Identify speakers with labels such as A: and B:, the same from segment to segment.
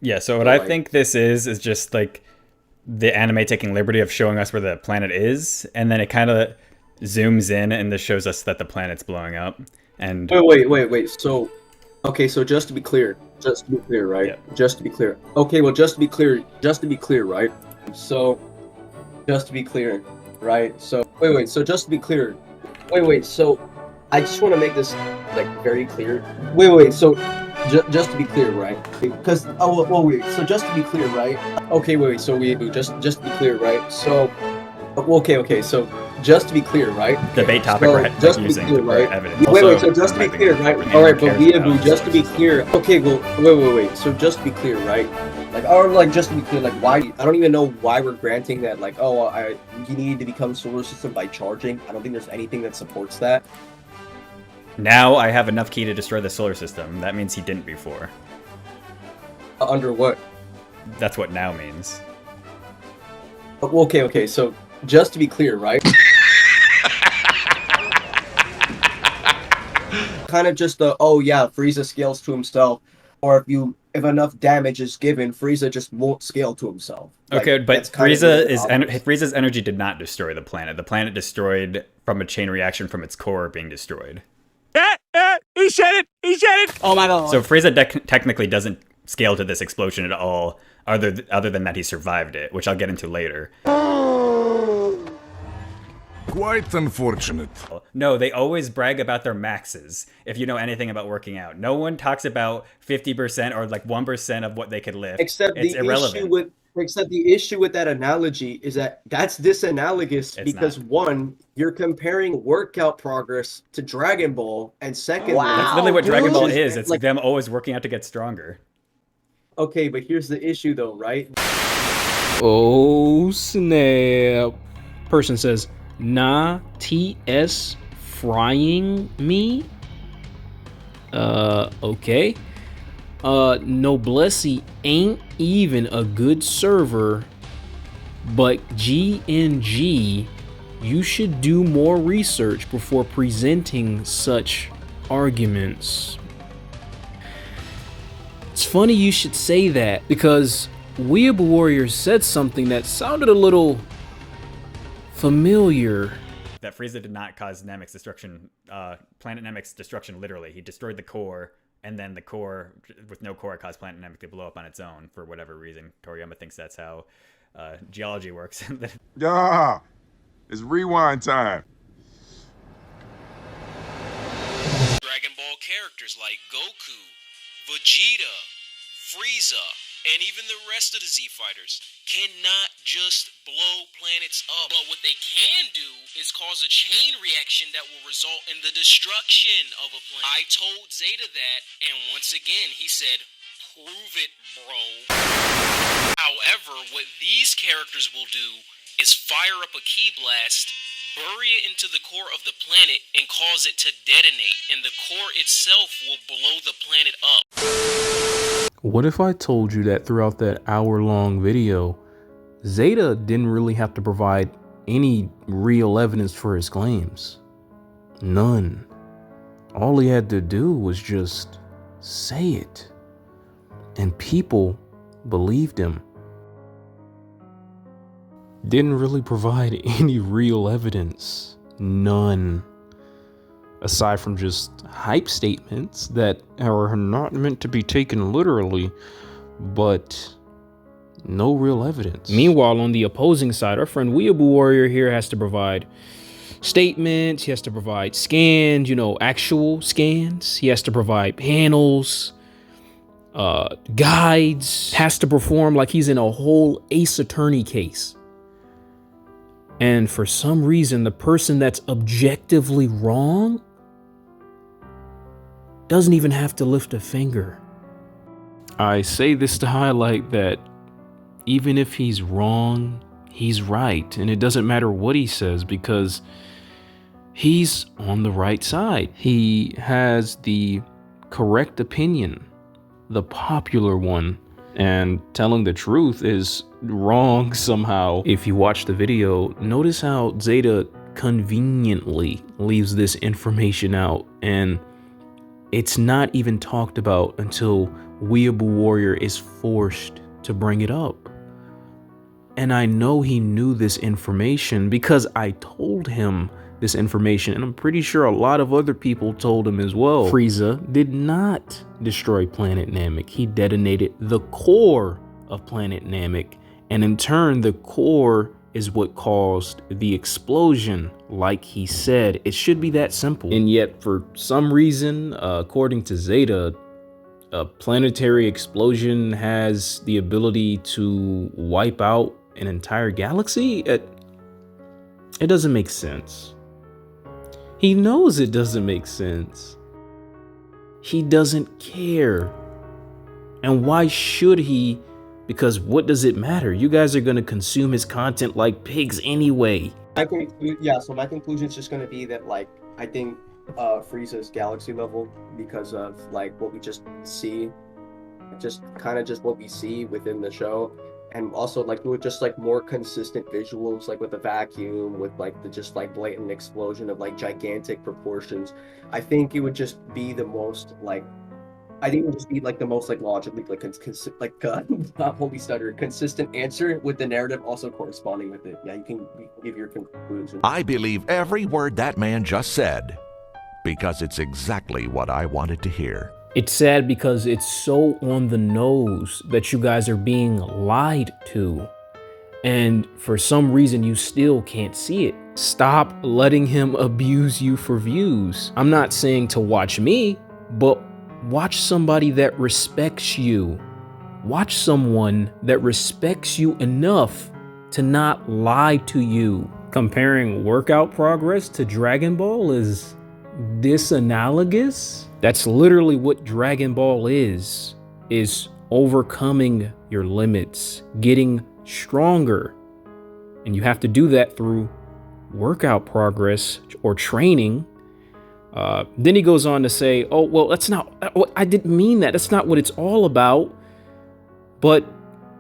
A: Yeah, so what
B: So
A: I
B: like,
A: think this is just like the anime taking liberty of showing us where the planet is, and then it kind of zooms in and this shows us that the planet's blowing up. And
B: wait. So, okay, so just to be clear, right?
A: yeah,
B: Just to be clear. Okay, well, just to be clear, right? So, just to be clear, right? So, wait. So, just to be clear, wait. So, I just want to make this like very clear. Wait. So, just to be clear, right? Because wait. So, just to be clear, right? Okay, wait. So, we just to be clear, right? So. Okay. So just to be clear, right? Okay.
A: debate topic we're
B: So
A: like
B: just to be
A: using
B: clear,
A: for
B: right?
A: evidence.
B: Wait.
A: Also
B: So just to be
A: impacting
B: clear, right?
A: what
B: All
A: anyone
B: right, but
A: cares about
B: Weeaboo,
A: the
B: just
A: solar
B: to be
A: system.
B: clear. Okay. Well, wait. So just to be clear, right? Like, or like just to be clear, like why? I don't even know why we're granting that. Like, oh, you need to become solar system by charging. I don't think there's anything that supports that.
A: Now I have enough key to destroy the solar system. That means he didn't before.
B: Under what?
A: That's what now means.
B: Okay. So just to be clear, right? Kind of just the oh yeah, Frieza scales to himself, or if enough damage is given, Frieza just won't scale to himself. Like
A: Okay,
B: that's
A: but
B: kind of obvious.
A: Frieza's energy did not destroy the planet. The planet destroyed from a chain reaction from its core being destroyed.
C: He said it! He said it! Oh my god.
A: So Frieza technically doesn't scale to this explosion at all, other than that he survived it, which I'll get into later.
D: Quite unfortunate.
A: No, they always brag about their maxes. If you know anything about working out, no one talks about 50% or like 1% of what they could lift.
B: Except
A: It's
B: the issue
A: irrelevant.
B: with except the issue with that analogy is that that's disanalogous
A: It's
B: because
A: not.
B: one, you're comparing workout progress to Dragon Ball, and secondly,
A: That's literally what Dragon Ball
B: which
A: is. It's
B: like
A: them always working out to get stronger.
B: okay, but here's the issue though, right?
C: Oh snap. Person says, nah, TS frying me? Okay. Noblesse ain't even a good server, but GNG, you should do more research before presenting such arguments. It's funny you should say that because Weaboo Warrior said something that sounded a little familiar.
A: That Frieza did not cause Namek's destruction, Planet Namek's destruction literally. He destroyed the core, and then the core, with no core, caused Planet Namek to blow up on its own for whatever reason. Toriyama thinks that's how geology works.
D: Yeah, it's rewind time.
E: Dragon Ball characters like Goku, Vegeta, Frieza, and even the rest of the Z Fighters cannot just blow planets up. But what they can do is cause a chain reaction that will result in the destruction of a planet. I told Zeta that, and once again he said, prove it, bro. However, what these characters will do is fire up a ki blast, bury it into the core of the planet, and cause it to detonate, and the core itself will blow the planet up.
C: What if I told you that throughout that hour-long video, Zeta didn't really have to provide any real evidence for his claims? None. All he had to do was just say it. And people believed him. Didn't really provide any real evidence. None. Aside from just hype statements that are not meant to be taken literally, but no real evidence. Meanwhile, on the opposing side, our friend Weaboo Warrior here has to provide statements, he has to provide scans, actual scans, he has to provide panels, guides, has to perform like he's in a whole Ace Attorney case. And for some reason, the person that's objectively wrong doesn't even have to lift a finger. I say this to highlight that even if he's wrong, he's right. And it doesn't matter what he says because he's on the right side. He has the correct opinion, the popular one. And telling the truth is wrong somehow. If you watch the video, notice how Zeta conveniently leaves this information out, and It's not even talked about until Weaboo Warrior is forced to bring it up. And I know he knew this information because I told him this information, and I'm pretty sure a lot of other people told him as well. Frieza did not destroy planet Namek. He detonated the core of planet Namek, and in turn, the core is what caused the explosion. Like he said, it should be that simple. And yet, for some reason, according to Zeta, a planetary explosion has the ability to wipe out an entire galaxy? It doesn't make sense. He knows it doesn't make sense. He doesn't care. And why should he? Because what does it matter? You guys are going to consume his content like pigs anyway.
B: So my conclusion is just going to be that, like, I think Frieza's galaxy level, because of like what we just see, just what we see within the show, and also like with just like more consistent visuals, like with the vacuum, with like the just like blatant explosion of like gigantic proportions. I think it would just be the most like, I think it would just be like the most like logically like holy stutter, consistent answer with the narrative also corresponding with it. Yeah, you can give your conclusion.
F: I believe every word that man just said, because it's exactly what I wanted to hear.
C: It's sad because it's so on the nose that you guys are being lied to. And for some reason, you still can't see it. Stop letting him abuse you for views. I'm not saying to watch me, but watch somebody that respects you. Watch someone that respects you enough to not lie to you. Comparing workout progress to Dragon Ball is disanalogous. That's literally what Dragon Ball is overcoming your limits, getting stronger. And you have to do that through workout progress or training. Then he goes on to say, oh, well, that's not, I didn't mean that. That's not what it's all about. But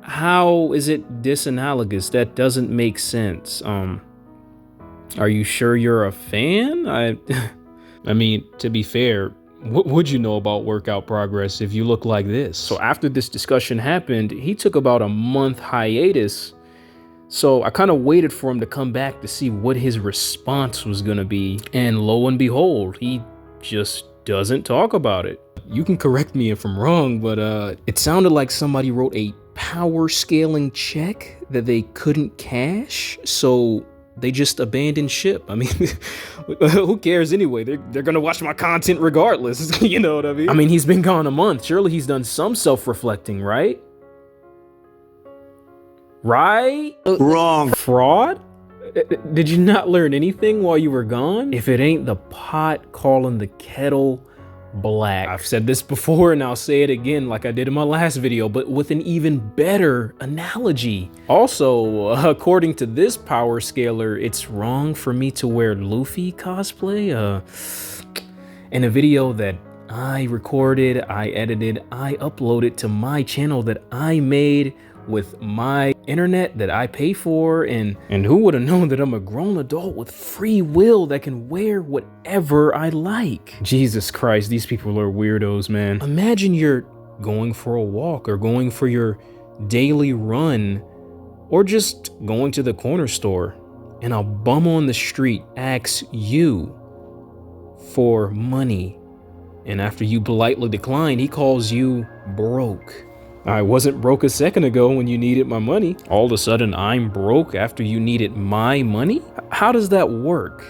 C: how is it disanalogous? That doesn't make sense. Are you sure you're a fan? I mean, to be fair, what would you know about workout progress if you look like this? So after this discussion happened, he took about a month hiatus. So I kind of waited for him to come back to see what his response was going to be. And lo and behold, he just doesn't talk about it. You can correct me if I'm wrong, but it sounded like somebody wrote a power scaling check that they couldn't cash. So they just abandoned ship. I mean, who cares anyway? They're gonna watch my content regardless. You know what I mean? I mean, he's been gone a month. Surely he's done some self-reflecting, right? Right?
G: Wrong.
C: Fraud? Did you not learn anything while you were gone? If it ain't the pot calling the kettle black. I've said this before and I'll say it again like I did in my last video, but with an even better analogy. Also, according to this power scaler, it's wrong for me to wear Luffy cosplay. In a video that I recorded, I edited, I uploaded to my channel that I made with my internet that I pay for, and who would have known that I'm a grown adult with free will that can wear whatever I like. Jesus Christ, these people are weirdos, man. Imagine you're going for a walk or going for your daily run or just going to the corner store and a bum on the street asks you for money, and after you politely decline, he calls you broke. I wasn't broke a second ago when you needed my money. All of a sudden, I'm broke after you needed my money? How does that work?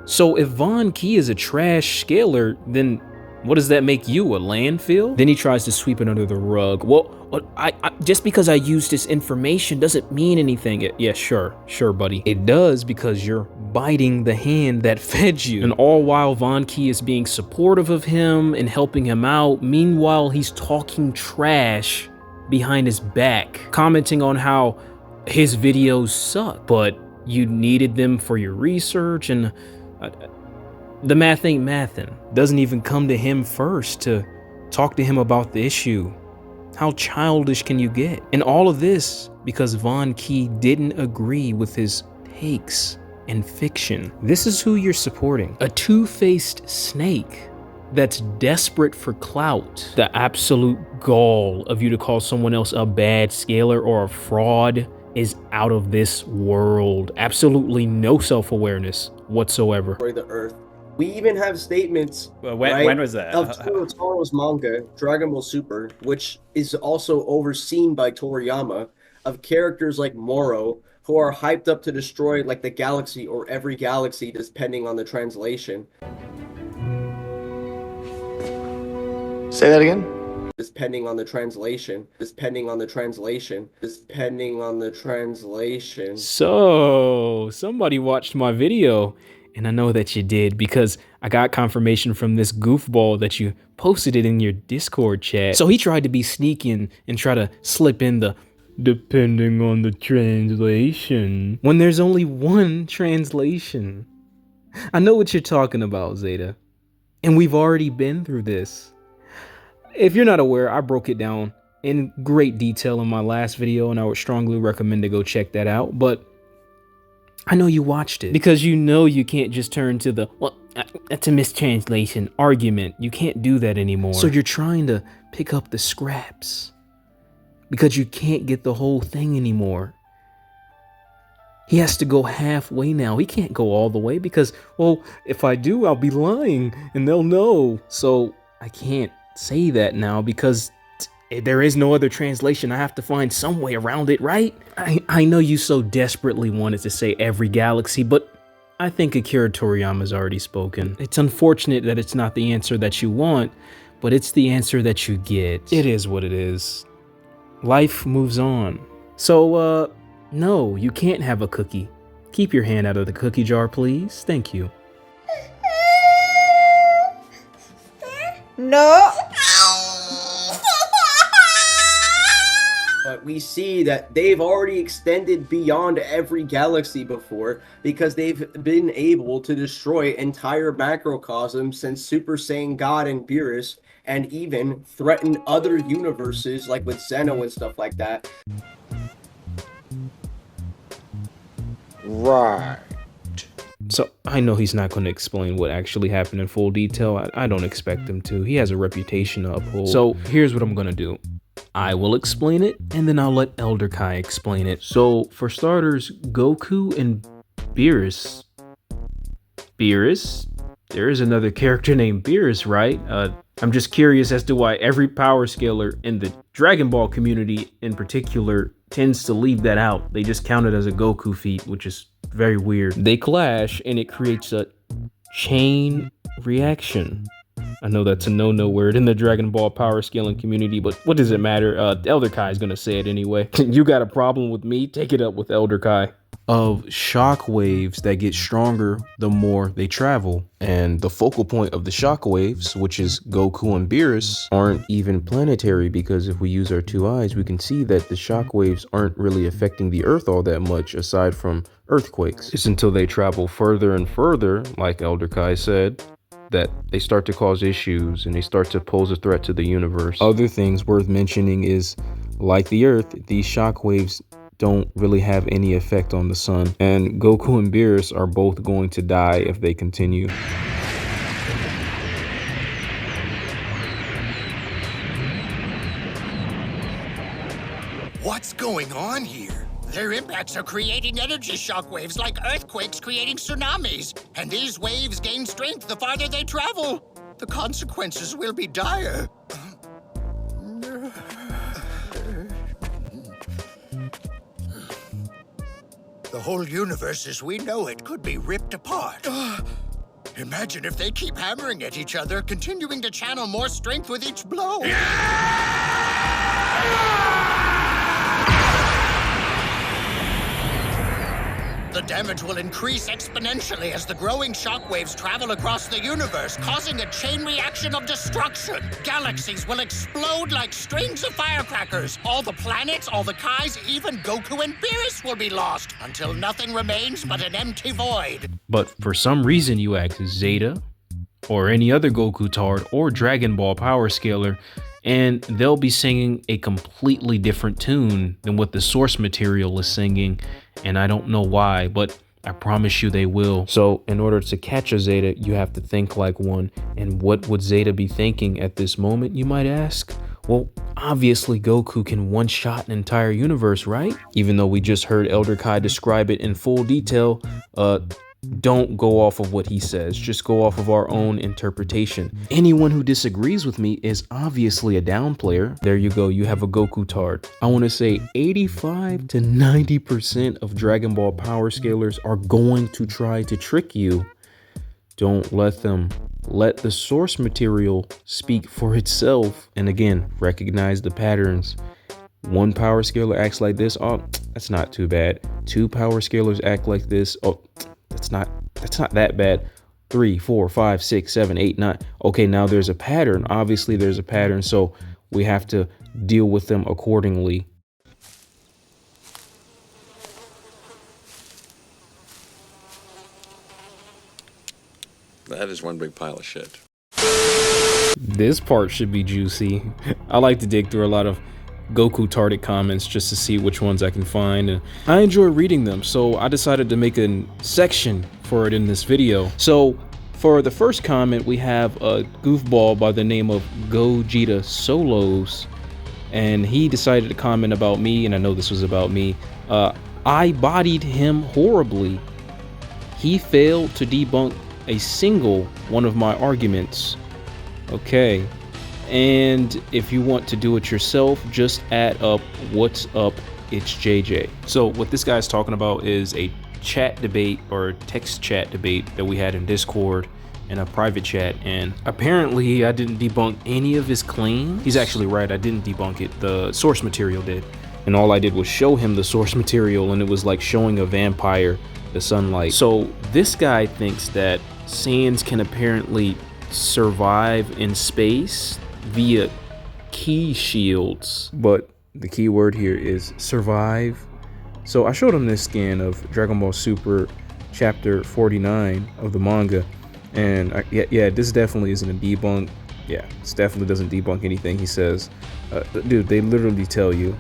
C: So if Vonkey is a trash scaler, then what does that make you, a landfill? Then he tries to sweep it under the rug. Well, I just because I use this information doesn't mean anything. Yeah, sure, buddy. It does, because you're biting the hand that fed you. And all while Vonkey is being supportive of him and helping him out, meanwhile he's talking trash behind his back, commenting on how his videos suck, but you needed them for your research, and the math ain't mathin'. Doesn't even come to him first to talk to him about the issue. How childish can you get? And all of this because Vonkey didn't agree with his takes and fiction. This is who you're supporting. A two-faced snake that's desperate for clout. The absolute gall of you to call someone else a bad scaler or a fraud is out of this world. Absolutely no self-awareness whatsoever.
B: Destroy the Earth. We even have statements.
A: When was that?
B: Of Toro's manga, Dragon Ball Super, which is also overseen by Toriyama, of characters like Moro, who are hyped up to destroy like the galaxy or every galaxy, depending on the translation.
G: Say that again?
B: Depending on the translation. Depending on the translation. Depending on the translation.
C: So, somebody watched my video, and I know that you did because I got confirmation from this goofball that you posted it in your Discord chat. So he tried to be sneaky and try to slip in the depending on the translation when there's only one translation. I know what you're talking about, Zeta, and we've already been through this. If you're not aware, I broke it down in great detail in my last video, and I would strongly recommend to go check that out. But I know you watched it because you know you can't just turn to the, well, that's a mistranslation argument. You can't do that anymore. So you're trying to pick up the scraps because you can't get the whole thing anymore. He has to go halfway now. He can't go all the way because, well, if I do, I'll be lying and they'll know. So I can't say that now because there is no other translation. I have to find some way around it, right? I know you so desperately wanted to say every galaxy, but I think Akira Toriyama's already spoken. It's unfortunate that it's not the answer that you want, but it's the answer that you get. It is what it is. Life moves on. So, no, you can't have a cookie. Keep your hand out of the cookie jar, please. Thank you.
H: No.
B: But we see that they've already extended beyond every galaxy before because they've been able to destroy entire macrocosms since Super Saiyan God and Beerus, and even threaten other universes like with Zeno and stuff like that.
G: Right.
C: So I know he's not going to explain what actually happened in full detail. I don't expect him to. He has a reputation to uphold. So here's what I'm going to do. I will explain it, and then I'll let Elder Kai explain it. So for starters, Goku and Beerus. There is another character named Beerus, right? I'm just curious as to why every power scaler in the Dragon Ball community in particular tends to leave that out. They just count it as a Goku feat, which is very weird. They clash and it creates a chain reaction. I know that's a no-no word in the Dragon Ball power scaling community, but what does it matter? Elder Kai is gonna say it anyway. You got a problem with me? Take it up with Elder Kai. Of shock waves that get stronger the more they travel. And the focal point of the shock waves, which is Goku and Beerus, aren't even planetary, because if we use our two eyes, we can see that the shock waves aren't really affecting the Earth all that much aside from earthquakes. It's until they travel further and further, like Elder Kai said, that they start to cause issues and they start to pose a threat to the universe. Other things worth mentioning is, like the Earth, these shock waves don't really have any effect on the sun, and Goku and Beerus are both going to die if they continue.
I: What's going on here? Their impacts are creating energy shockwaves like earthquakes creating tsunamis, and these waves gain strength the farther they travel. The consequences will be dire. The whole universe as we know it could be ripped apart. Imagine if they keep hammering at each other, continuing to channel more strength with each blow. The damage will increase exponentially as the growing shockwaves travel across the universe, causing a chain reaction of destruction. Galaxies will explode like strings of firecrackers. All the planets, all the Kais, even Goku and Beerus will be lost, until nothing remains but an empty void.
C: But for some reason you ask Zeta, or any other Goku Tard, or Dragon Ball Power Scaler, and they'll be singing a completely different tune than what the source material is singing, and I don't know why, but I promise you they will. So in order to catch a Zeta, you have to think like one. And what would Zeta be thinking at this moment, you might ask? Well, obviously Goku can one-shot an entire universe, right? Even though we just heard Elder Kai describe it in full detail, don't go off of what he says, just go off of our own interpretation. Anyone who disagrees with me is obviously a down player. There you go, you have a Goku tard. I want to say 85 to 90% of Dragon Ball power scalers are going to try to trick you. Don't let them. Let the source material speak for itself. And again, recognize the patterns. One power scaler acts like this. Oh, that's not too bad. Two power scalers act like this. Oh, that's not that bad. 3, 4, 5, 6, 7, 8, 9. Okay, now there's a pattern. Obviously there's a pattern, so we have to deal with them accordingly.
H: That is one big pile of shit.
C: This part should be juicy. I like to dig through a lot of Goku tarded comments just to see which ones I can find, and I enjoy reading them, so I decided to make a section for it in this video. So for the first comment, we have a goofball by the name of Gogeta Solos, and he decided to comment about me, and I know this was about me. I bodied him horribly. He failed to debunk a single one of my arguments. Okay. And if you want to do it yourself, just add up what's up, it's JJ. So what this guy's talking about is a chat debate or text chat debate that we had in Discord in a private chat, and apparently I didn't debunk any of his claims. He's actually right, I didn't debunk it. The source material did. And all I did was show him the source material, and it was like showing a vampire the sunlight. So this guy thinks that Saiyans can apparently survive in space via key shields, but the key word here is survive. So I showed him this scan of Dragon Ball Super chapter 49 of the manga, and yeah, this definitely isn't a debunk. Yeah, this definitely doesn't debunk anything he says. Dude, they literally tell you.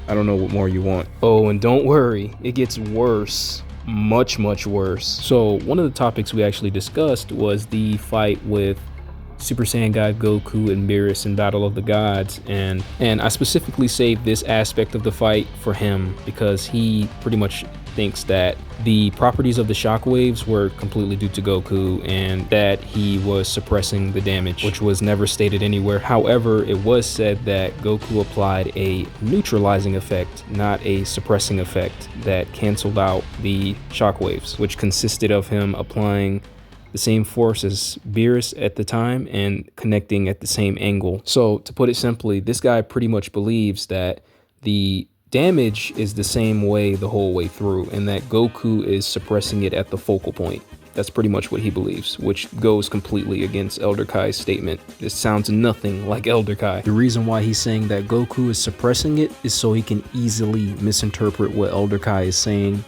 C: I don't know what more you want. Oh, and don't worry, it gets worse. Much worse. So one of the topics we actually discussed was the fight with Super Saiyan God Goku and Beerus in Battle of the Gods, and I specifically saved this aspect of the fight for him because he pretty much thinks that the properties of the shockwaves were completely due to Goku and that he was suppressing the damage, which was never stated anywhere. However, it was said that Goku applied a neutralizing effect, not a suppressing effect, that canceled out the shockwaves, which consisted of him applying the same force as Beerus at the time and connecting at the same angle. So to put it simply, this guy pretty much believes that the damage is the same way the whole way through, and that Goku is suppressing it at the focal point. That's pretty much what he believes, which goes completely against Elder Kai's statement. This sounds nothing like Elder Kai. The reason why he's saying that Goku is suppressing it is so he can easily misinterpret what Elder Kai is saying,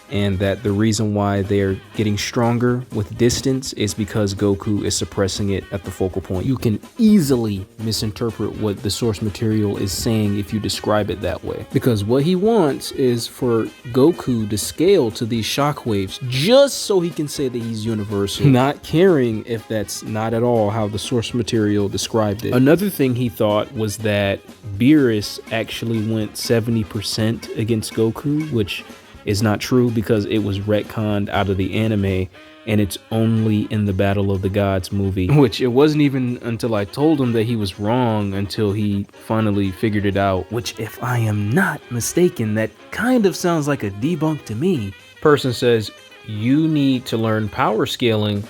C: and that the reason why they're getting stronger with distance is because Goku is suppressing it at the focal point. You can easily misinterpret what the source material is saying if you describe it that way, because what he wants is for Goku to scale to these shockwaves just so he can say that he's universal, not caring if that's not at all how the source material described it. Another thing he thought was that Beerus actually went 70% against Goku, which is not true because it was retconned out of the anime, and it's only in the Battle of the Gods movie, which it wasn't even until I told him that he was wrong until he finally figured it out, which if I am not mistaken, that kind of sounds like a debunk to me. Person says, you need to learn power scaling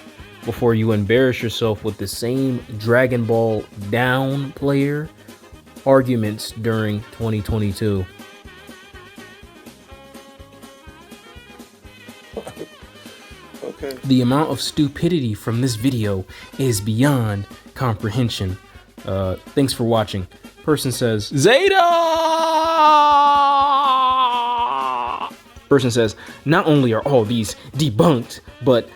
C: before you embarrass yourself with the same Dragon Ball down player arguments during 2022.
H: Okay.
C: The amount of stupidity from this video is beyond comprehension. Thanks for watching. Person says, Zeta! Person says, not only are all these debunked, but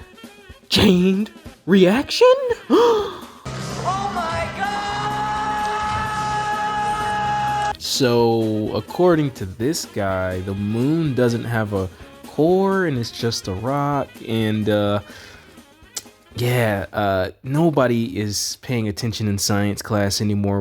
C: chained reaction?
J: Oh my god!
C: So, according to this guy, the moon doesn't have a core and it's just a rock. And nobody is paying attention in science class anymore.